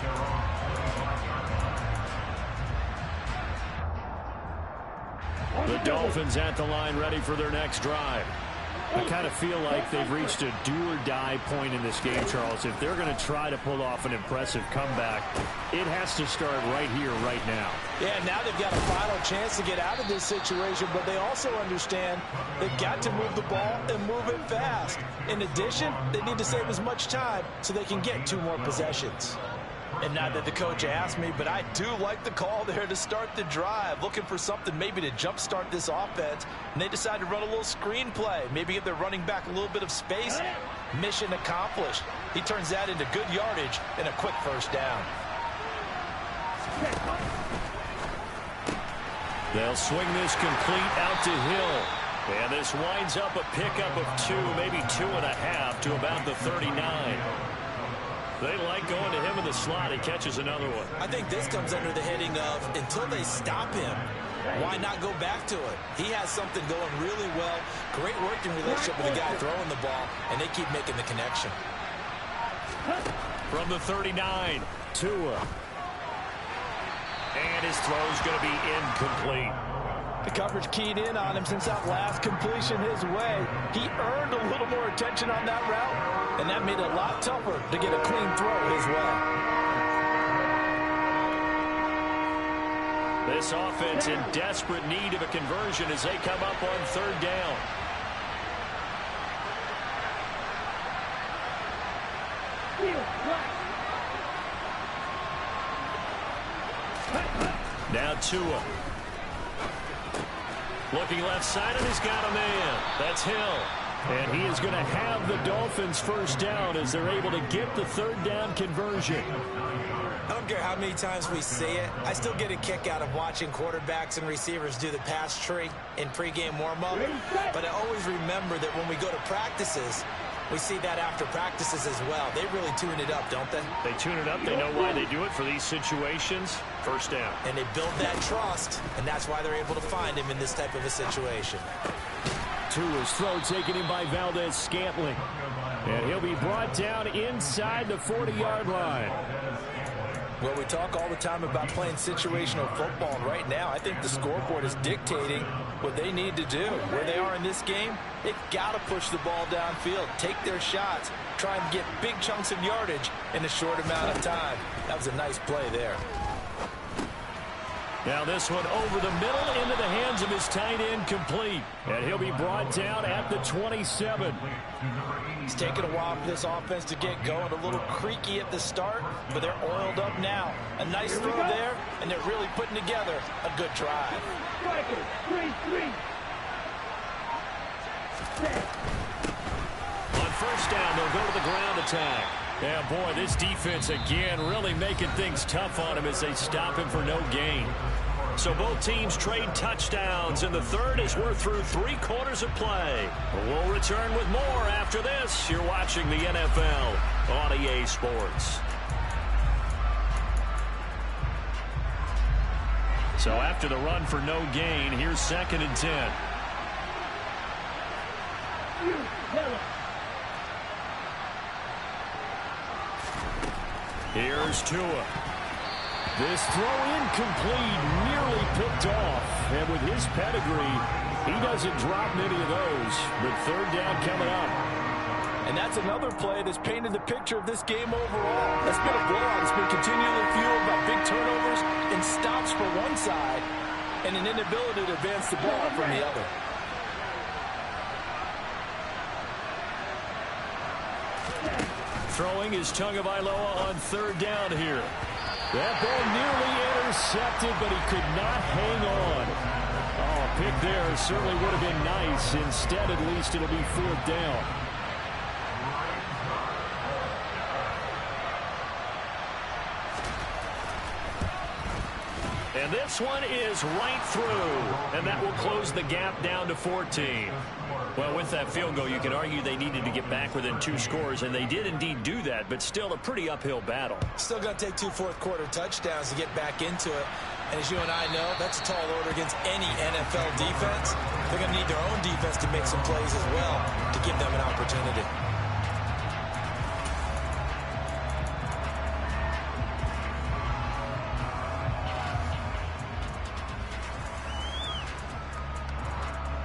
The Dolphins at the line ready for their next drive. I kind of feel like they've reached a do-or-die point in this game, Charles. If they're going to try to pull off an impressive comeback, it has to start right here, right now. Yeah, now they've got a final chance to get out of this situation, but they also understand they've got to move the ball and move it fast. In addition, they need to save as much time so they can get 2 more possessions. And not that the coach asked me, but I do like the call there to start the drive. Looking for something maybe to jumpstart this offense. And they decide to run a little screen play. Maybe give their running back a little bit of space. Mission accomplished. He turns that into good yardage and a quick 1st down. They'll swing this complete out to Hill. And this winds up a pickup of 2, maybe 2.5 to about the 39. They like going to him in the slot. He catches another one. I think this comes under the heading of until they stop him, why not go back to it? He has something going really well. Great working relationship with the guy throwing the ball, and they keep making the connection. From the 39, Tua. And his throw's going to be incomplete. The coverage keyed in on him since that last completion his way. He earned a little more attention on that route, and that made it a lot tougher to get a clean throw his way. This offense in desperate need of a conversion as they come up on 3rd down. Now Tua. Looking left side, and he's got a man. That's Hill. And he is going to have the Dolphins 1st down as they're able to get the 3rd down conversion. I don't care how many times we see it. I still get a kick out of watching quarterbacks and receivers do the pass tree in pregame warm-up. But I always remember that when we go to practices, we see that after practices as well. They really tune it up, don't they? They tune it up. They know why they do it for these situations. 1st down. And they build that trust, and that's why they're able to find him in this type of a situation. Tua's throw taken in by Valdez-Scantling. And he'll be brought down inside the 40-yard line. Well, we talk all the time about playing situational football, and right now I think the scoreboard is dictating what they need to do. Where they are in this game, they've got to push the ball downfield, take their shots, try and get big chunks of yardage in a short amount of time. That was a nice play there. Now this one over the middle into the hands hands of his tight end complete. And he'll be brought down at the 27. It's taken a while for this offense to get going. A little creaky at the start, but they're oiled up now. A nice throw there, and they're really putting together a good drive. Strikers, 3-3. On first down, they'll go to the ground attack. Yeah, boy, this defense again really making things tough on him as they stop him for no gain. So both teams trade touchdowns in the third as we're through 3 quarters of play. We'll return with more after this. You're watching the NFL on EA Sports. So after the run for no gain, here's 2nd and 10. Here's Tua. This throw incomplete, nearly picked off. And with his pedigree, he doesn't drop many of those. But 3rd down coming up. And that's another play that's painted the picture of this game overall. It's been a blowout. It's been continually fueled by big turnovers and stops for one side and an inability to advance the ball from the other. Throwing is Tagovailoa on 3rd down here. That ball nearly intercepted, but he could not hang on. Oh, a pick there certainly would have been nice. Instead, at least, it'll be 4th down. And this one is right through, and that will close the gap down to 14. Well, with that field goal, you can argue they needed to get back within 2 scores, and they did indeed do that, but still a pretty uphill battle. Still going to take 2 fourth-quarter touchdowns to get back into it. And as you and I know, that's a tall order against any NFL defense. They're going to need their own defense to make some plays as well to give them an opportunity.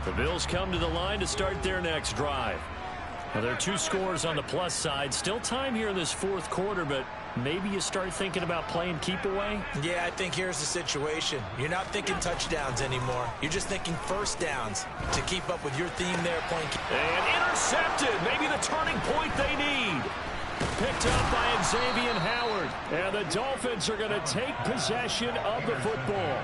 The Bills come to the line to start their next drive. Now, there are 2 scores on the plus side. Still time here in this 4th quarter, but maybe you start thinking about playing keep away? Yeah, I think here's the situation. You're not thinking touchdowns anymore. You're just thinking first downs to keep up with your theme there. And intercepted. Maybe the turning point they need. Picked up by Xavier Howard. And the Dolphins are going to take possession of the football.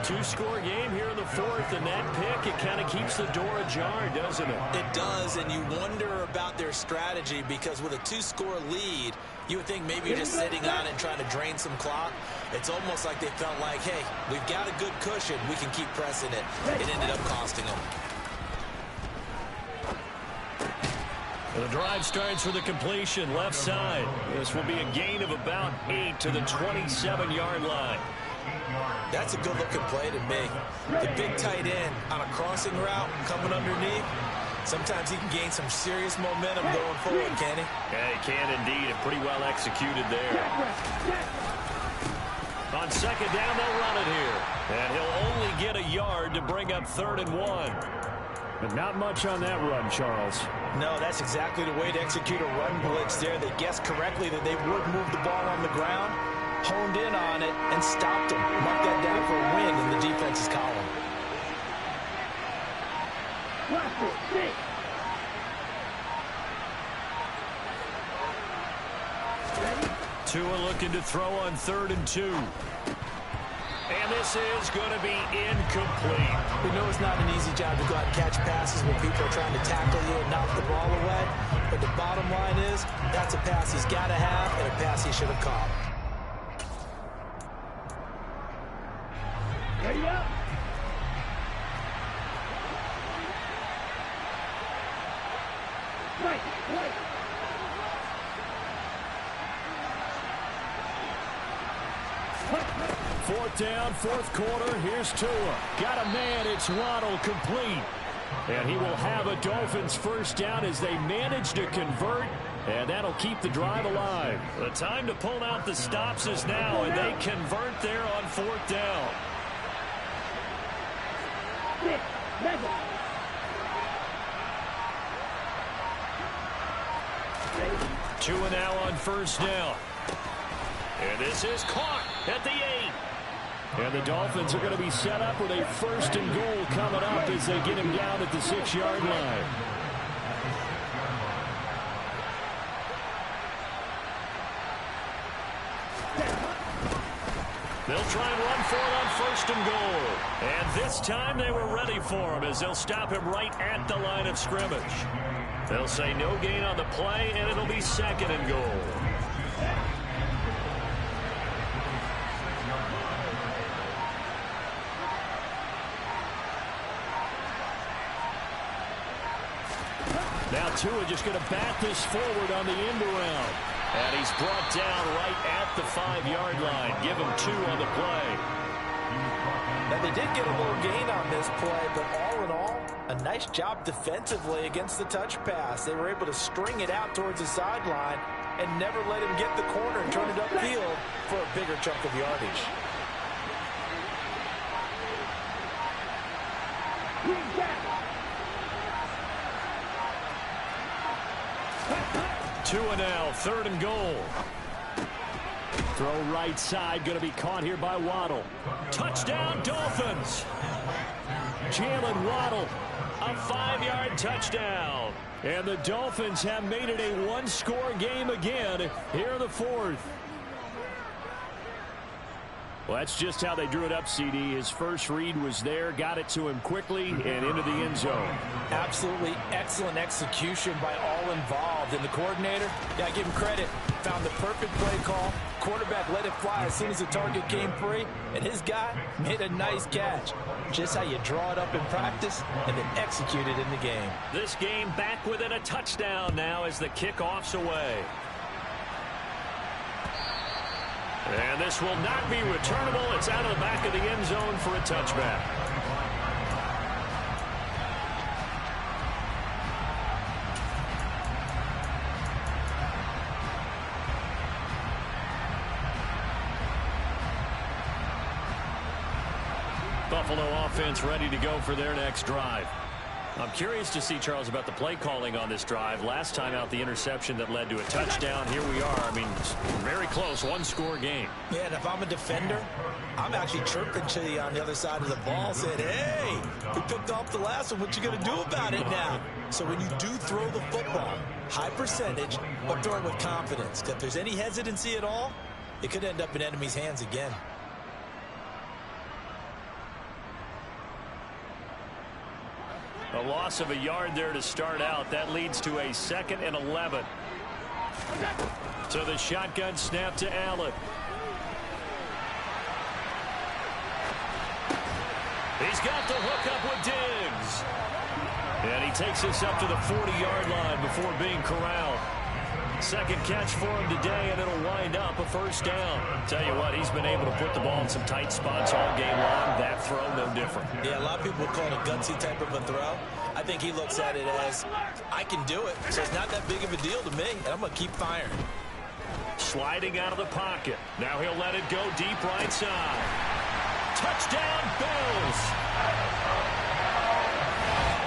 2-score game here in the 4th, and that pick, it kind of keeps the door ajar, doesn't it? It does, and you wonder about their strategy because with a 2-score lead, you would think maybe you're just sitting on it and trying to drain some clock. It's almost like they felt like, hey, we've got a good cushion. We can keep pressing it. It ended up costing them. The drive starts with a completion left side. This will be a gain of about 8 to the 27-yard line. That's a good-looking play to me. The big tight end on a crossing route coming underneath, sometimes he can gain some serious momentum going forward, can he? Yeah, he can indeed, and pretty well executed there. On 2nd down, they'll run it here. And he'll only get a yard to bring up 3rd and 1. But not much on that run, Charles. No, that's exactly the way to execute a run blitz there. They guessed correctly that they would move the ball on the ground, honed in on it, and stopped them. Mark that down for a win in the defense's column. Tua looking to throw on 3rd and 2. And this is going to be incomplete. We know it's not an easy job to go out and catch passes when people are trying to tackle you and knock the ball away. But the bottom line is, that's a pass he's got to have and a pass he should have caught. Ready up. Right. 4th down, 4th quarter. Here's Tua. Got a man. It's Waddle, complete. And he will have a Dolphins first down as they manage to convert. And that'll keep the drive alive. The time to pull out the stops is now, and they convert there on 4th down. 6, 7. Tua now on first down. And this is caught at the 8. And the Dolphins are going to be set up with a 1st and goal coming up as they get him down at the 6-yard line. They'll try and run for it on 1st and goal. And this time they were ready for him as they'll stop him right at the line of scrimmage. They'll say no gain on the play, and it'll be 2nd and goal. Now Tua just going to bat this forward on the end around. And he's brought down right at the 5-yard line. Give him 2 on the play. Now, they did get a little gain on this play, but all in all, a nice job defensively against the touch pass. They were able to string it out towards the sideline and never let him get the corner and turn it upfield for a bigger chunk of yardage. Tua now, 3rd and goal. Throw right side, going to be caught here by Waddle. Touchdown, Dolphins. Jalen Waddle, a 5-yard touchdown. And the Dolphins have made it a 1-score game again here in the 4th. Well, that's just how they drew it up, CD. His first read was there, got it to him quickly, and into the end zone. Absolutely excellent execution by all involved. And the coordinator, got to give him credit, found the perfect play call. Quarterback let it fly as soon as the target came free, and his guy made a nice catch. Just how you draw it up in practice and then execute it in the game. This game back within a touchdown now as the kickoff's away. And this will not be returnable. It's out of the back of the end zone for a touchback. Buffalo offense ready to go for their next drive. I'm curious to see, Charles, about the play calling on this drive. Last time out, the interception that led to a touchdown. Here we are. I mean, very close, 1-score game. Yeah, and if I'm a defender, I'm actually chirping to you on the other side of the ball, saying, hey, we picked off the last one. What you going to do about it now? So when you do throw the football, high percentage, but throw it with confidence. If there's any hesitancy at all, it could end up in enemy's hands again. A loss of a yard there to start out. That leads to a 2nd and 11. So the shotgun snap to Allen. He's got the hook up with Diggs. And he takes us up to the 40-yard line before being corralled. 2nd catch for him today, and it'll wind up a 1st down. Tell you what, he's been able to put the ball in some tight spots all game long. That throw, no different. Yeah, a lot of people call it a gutsy type of a throw. I think he looks at it as, I can do it, so it's not that big of a deal to me, and I'm going to keep firing. Sliding out of the pocket. Now he'll let it go deep right side. Touchdown, Bills!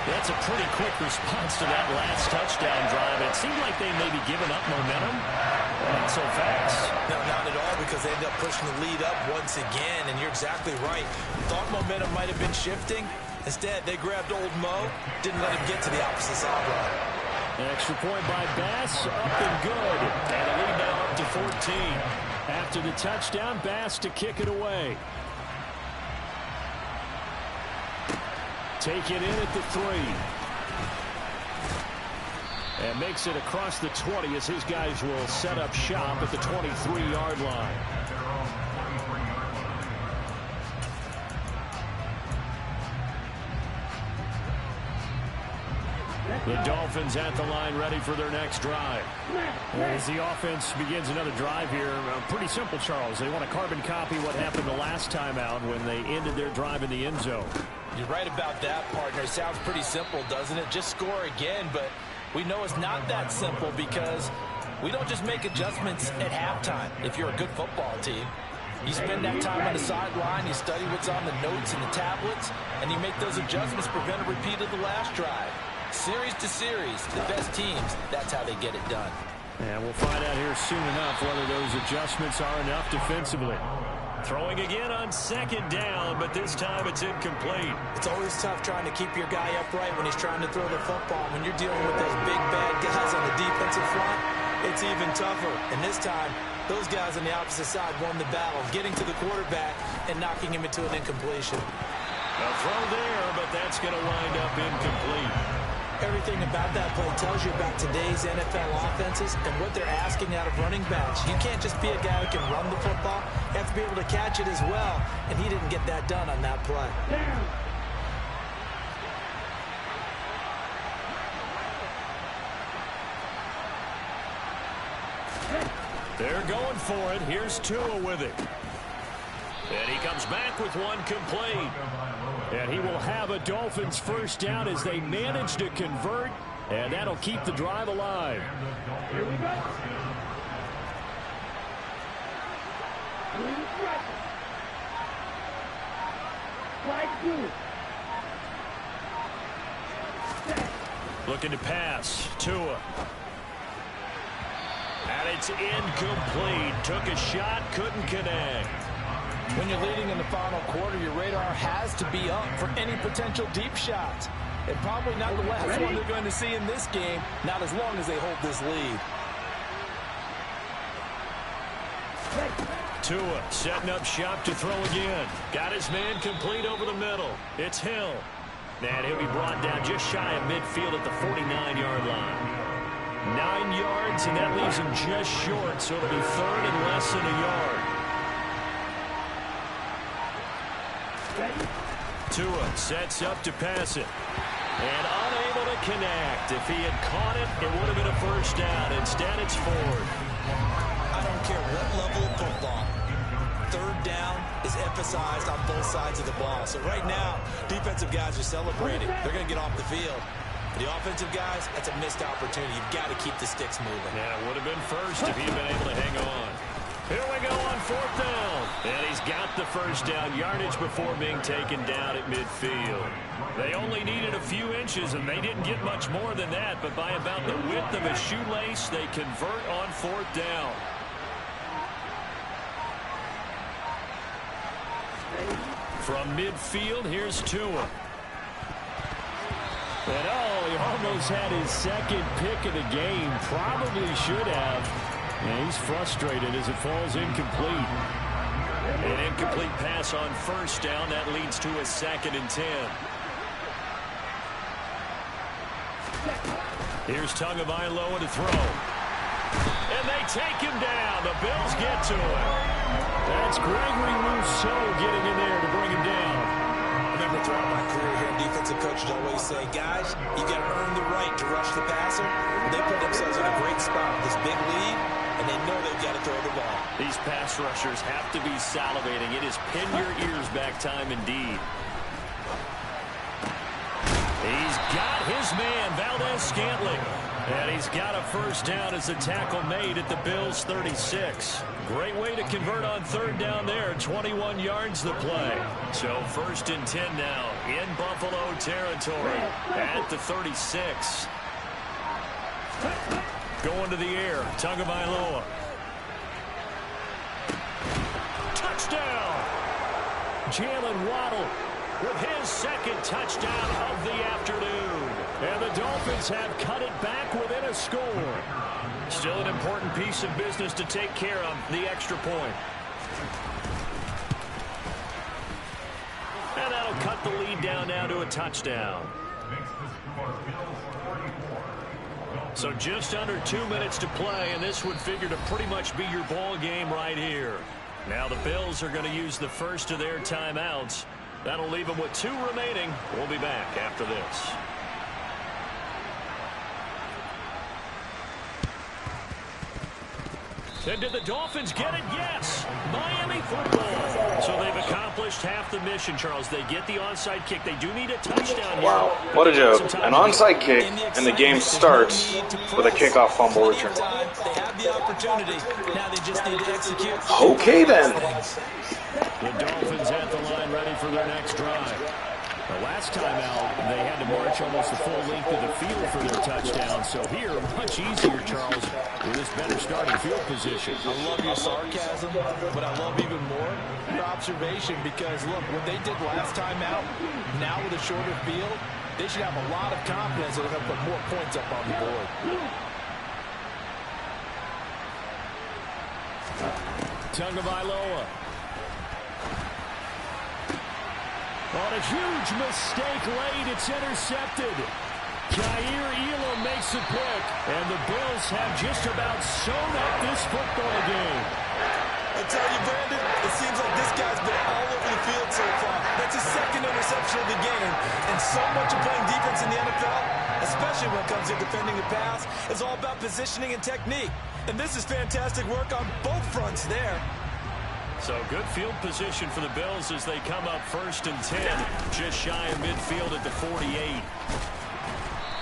That's a pretty quick response to that last touchdown drive. It seemed like they may be giving up momentum. Not so fast. No, not at all, because they end up pushing the lead up once again, and you're exactly right. Thought momentum might have been shifting. Instead, they grabbed old Mo, didn't let him get to the opposite sideline. An extra point by Bass, up and good. And a lead now up to 14. After the touchdown, Bass to kick it away. Take it in at the 3. And makes it across the 20 as his guys will set up shop at the 23-yard line. The Dolphins at the line ready for their next drive. As the offense begins another drive here, pretty simple, Charles. They want to carbon copy what happened the last time out when they ended their drive in the end zone. You're right about that, partner. Sounds pretty simple, doesn't it? Just score again, but we know it's not that simple because we don't just make adjustments at halftime if you're a good football team. You spend that time on the sideline, you study what's on the notes and the tablets, and you make those adjustments to prevent a repeat of the last drive. Series to series, the best teams, that's how they get it done. And we'll find out here soon enough whether those adjustments are enough defensively. Throwing again on second down, but this time it's incomplete. It's always tough trying to keep your guy upright when he's trying to throw the football. When you're dealing with those big, bad guys on the defensive front, it's even tougher. And this time, those guys on the opposite side won the battle, getting to the quarterback and knocking him into an incompletion. A throw there, but that's going to wind up incomplete. Everything about that play tells you about today's NFL offenses and what they're asking out of running backs. You can't just be a guy who can run the football. You have to be able to catch it as well, and he didn't get that done on that play. They're going for it. Here's Tua with it. And he comes back with one complete. And he will have a Dolphins first down as they manage to convert. And that'll keep the drive alive. Here we go. Looking to pass. Tua. And it's incomplete. Took a shot, couldn't connect. When you're leading in the final quarter, your radar has to be up for any potential deep shots. And probably not the last one they're going to see in this game, not as long as they hold this lead. Tua setting up shop to throw again. Got his man complete over the middle. It's Hill. And he'll be brought down just shy of midfield at the 49-yard line. 9 yards, and that leaves him just short, so it'll be third and less than a yard. Tua sets up to pass it. And unable to connect. If he had caught it, it would have been a first down. Instead, it's fourth. I don't care what level of football. Third down is emphasized on both sides of the ball. So right now, defensive guys are celebrating. They're going to get off the field. For the offensive guys, that's a missed opportunity. You've got to keep the sticks moving. Yeah, it would have been first if he had been able to hang on. Here we go on fourth down. And he's got the first down yardage before being taken down at midfield. They only needed a few inches, and they didn't get much more than that. But by about the width of a shoelace, they convert on fourth down. From midfield, here's Tua. And he almost had his second pick of the game. Probably should have. And he's frustrated as it falls incomplete. An incomplete pass on first down. That leads to a 2nd and 10. Here's Tagovailoa to throw. And they take him down. The Bills get to him. That's Gregory Rousseau getting in there to bring him down. I remember throughout my career here, defensive coaches always say, guys, you got to earn the right to rush the passer. They put themselves in a great spot with this big lead, and they know they've got to throw the ball. These pass rushers have to be salivating. It is pin your ears back time indeed. He's got his man, Valdez-Scantling. And he's got a first down as the tackle made at the Bills' 36. Great way to convert on third down there. 21 yards the play. So 1st and 10 now in Buffalo territory at the 36. Going to the air. Tagovailoa. Touchdown. Jalen Waddle with his 2nd touchdown of the afternoon. And the Dolphins have cut it back within a score. Still an important piece of business to take care of, the extra point. And that'll cut the lead down now to a touchdown. So just under 2 minutes to play, and this would figure to pretty much be your ball game right here. Now the Bills are going to use the first of their timeouts. That'll leave them with 2 remaining. We'll be back after this. And did the Dolphins get it? Yes. Miami football. So they've accomplished half the mission, Charles. They get the onside kick. They do need a touchdown here. Wow, what a joke. An onside kick, and the game starts with a kickoff fumble return. They have the opportunity. Now they just need to execute. Okay, then. The Dolphins at the line ready for their next drive. The last time out, they had to march almost the full length of the field for their touchdown. So here, much easier, Charles, with this better starting field position. I love your sarcasm, but I love even more your observation because, look, what they did last time out, now with a shorter field, they should have a lot of confidence that they're going to put more points up on the board. Tagovailoa. On a huge mistake late, it's intercepted. Kaiir Elam makes a pick, and the Bills have just about sewn up this football game. I tell you, Brandon, it seems like this guy's been all over the field so far. That's his second interception of the game, and so much of playing defense in the NFL, especially when it comes to defending the pass, is all about positioning and technique. And this is fantastic work on both fronts there. So good field position for the Bills as they come up 1st and 10, just shy of midfield at the 48.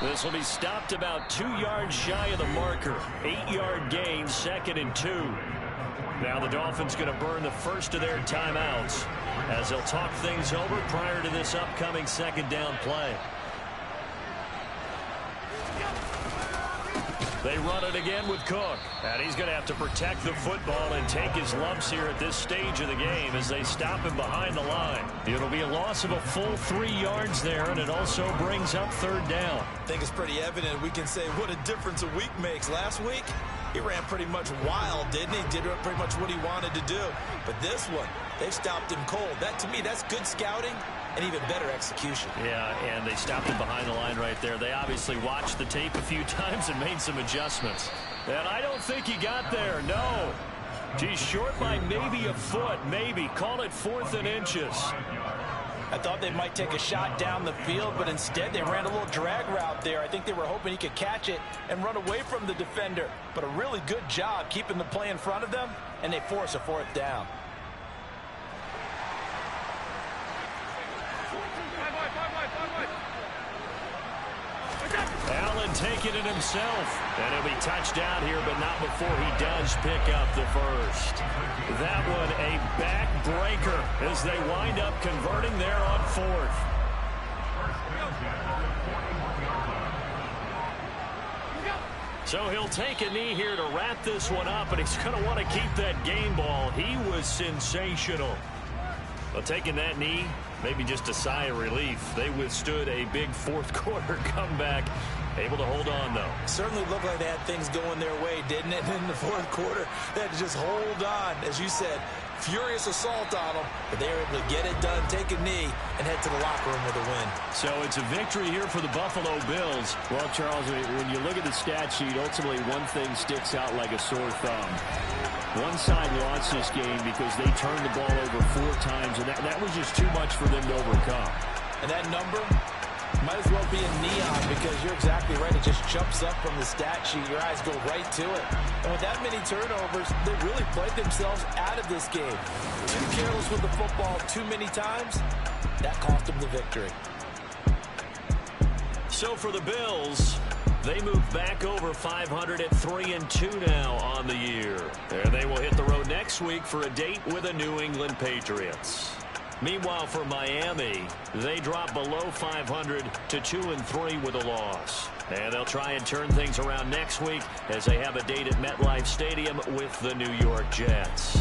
This will be stopped about 2 yards shy of the marker. 8-yard gain, 2nd and 2. Now the Dolphins going to burn the first of their timeouts as they'll talk things over prior to this upcoming 2nd down play. They run it again with Cook. And he's going to have to protect the football and take his lumps here at this stage of the game as they stop him behind the line. It'll be a loss of a full 3 yards there, and it also brings up 3rd down. I think it's pretty evident we can say what a difference a week makes. Last week, he ran pretty much wild, didn't he? Did pretty much what he wanted to do. But this one, they've stopped him cold. That, to me, that's good scouting and even better execution. Yeah, and they stopped him behind the line right there. They obviously watched the tape a few times and made some adjustments. And I don't think he got there, no. He's short by maybe a foot, maybe. Call it 4th and inches. I thought they might take a shot down the field, but instead they ran a little drag route there. I think they were hoping he could catch it and run away from the defender. But a really good job keeping the play in front of them, and they force a 4th down. Allen taking it himself. And he'll be touchdown here, but not before he does pick up the first. That one a backbreaker as they wind up converting there on 4th. So he'll take a knee here to wrap this one up, and he's going to want to keep that game ball. He was sensational. Well, taking that knee, maybe just a sigh of relief. They withstood a big 4th quarter comeback. Able to hold on, though. Certainly looked like they had things going their way, didn't it? In the 4th quarter, they had to just hold on. As you said, furious assault on them, but they were able to get it done, take a knee, and head to the locker room with a win. So it's a victory here for the Buffalo Bills. Well, Charles, when you look at the stat sheet, ultimately one thing sticks out like a sore thumb. One side lost this game because they turned the ball over 4 times, and that was just too much for them to overcome. And that number might as well be a neon because you're exactly right. It just jumps up from the stat sheet. Your eyes go right to it. And with that many turnovers, they really played themselves out of this game. Too careless with the football too many times. That cost them the victory. So for the Bills, they move back over 500 at 3-2 now on the year. And they will hit the road next week for a date with the New England Patriots. Meanwhile, for Miami, they drop below 500 to 2-3 with a loss. And they'll try and turn things around next week as they have a date at MetLife Stadium with the New York Jets.